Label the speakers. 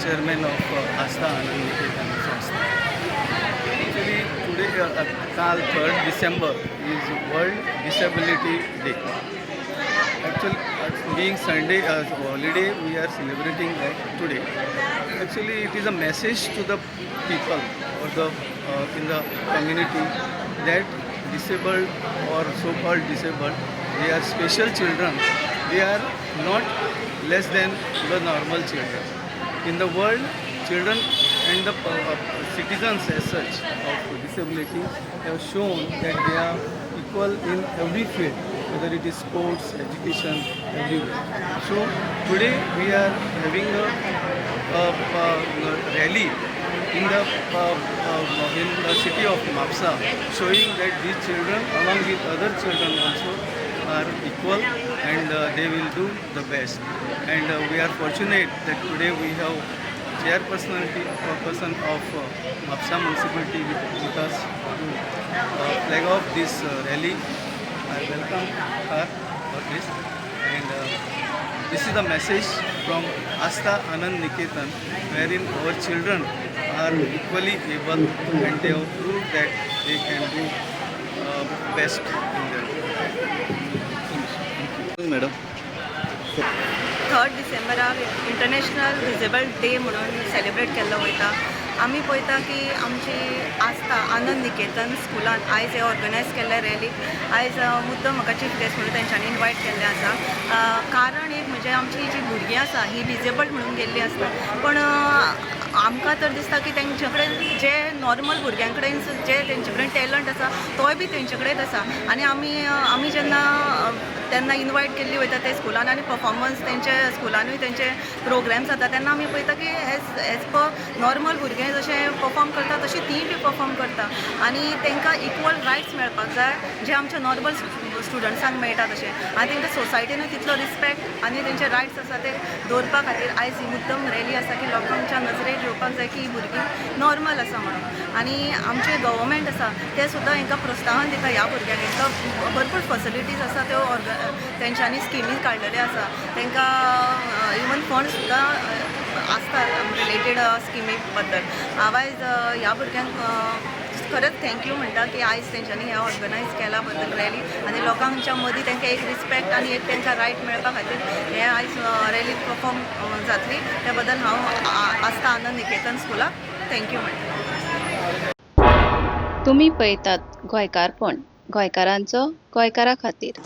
Speaker 1: chairman of Asta Anand Niketan Sanstha. Actually, today, Kal 3rd December is World Disability Day. Actually, being Sunday as holiday, we are celebrating that today. Actually, it is a message to the people or the in the community that disabled or so-called disabled, they are special children. They are not less than the normal children. In the world, children and the citizens as such of disability have shown that they are equal in every field, whether it is sports, education, everywhere. So today we are having a rally in the city of Mapsa, showing that these children, along with other children also, are equal and they will do the best. And we are fortunate that today we have chairperson of Mapsa municipality with us to flag off this rally. I welcome her for this. And this is the message from Asta Anand Niketan, wherein our children are equally able and they have proved that they can do best in their life. Madam.
Speaker 2: 3rd डिसेंबराक international disabled day म्हणून celebrate केल्लो वयता. आमी पळयता की आमची आस्था आनंद निकेतन स्कुलान आयज हे ऑर्गनायज केल्ले रॅली. आयज मुद्दम म्हाका चीफ गेस्ट म्हणून तेंच्यांनी इनवायट केल्लें आसा. कारण एक म्हणजे आमची जी भुरगीं आसा ही डिसेबल्ड म्हणून गेल्ली आसता, पण आमकां तर दिसता की तेंचे कडेन जे नॉर्मल भुरग्यां कडेन जे तेंचे कडेन टॅलंट आसा तोय बी तेंचे कडेन आसा. आनी आमी जेन्ना तेन्ना इनवायट केल्ली वयता ते स्कुलान आनी परफॉर्मन्स तेंचे स्कुलानूय तेंचे प्रोग्राम जाता तेन्ना आमी पळयता की एज पर नॉर्मल भुरगे जशें परफॉर्म करता तशी तीं बी परफॉर्म करता. आनी तेंकां इक्वल रायट्स मेळपाक जाय जे आमच्या नॉर्मल स्टुडंट्सांक मेळटा तशें. आनी तेंकां सोसायटीनूय तितलो रिस्पेक्ट आनी तेंचे रायट्स आसा ते दवरपा खातीर आयज ही मुद्दम रॅली आसा की लोकांच्या नजरेक येवपाक जाय की ही भुरगीं नॉर्मल आसा म्हणून. आनी आमचे गव्हर्मेंट आसा ते सुद्दां हांकां प्रोत्साहन दिता ह्या भुरग्यांक. हांकां भरपूर फॅसिलिटीज आसा त्यो तेंच्यांनी स्किमी काडलेले आसा. तांकां इवन फंड सुद्दां आसता रिलेटेड स्किमी बद्दल. हांव आयज ह्या भुरग्यांक खरेंच थँक्यू म्हणटा की आयज तेंच्यांनी हें ऑर्गनायज केला बद्दल रॅली आनी लोकांच्या मदीं तांकां एक रिस्पेक्ट आनी एक तांकां रायट मेळपा खातीर हें आयज रॅली परफॉर्म जातली. त्या बद्दल हांव आस्था आनंद निकेतन स्कुलाक थँक्यू म्हणटा.
Speaker 3: तुम्ही पळयतात गोंयकारपण, गोंयकारांचो गोंयकारा खातीर.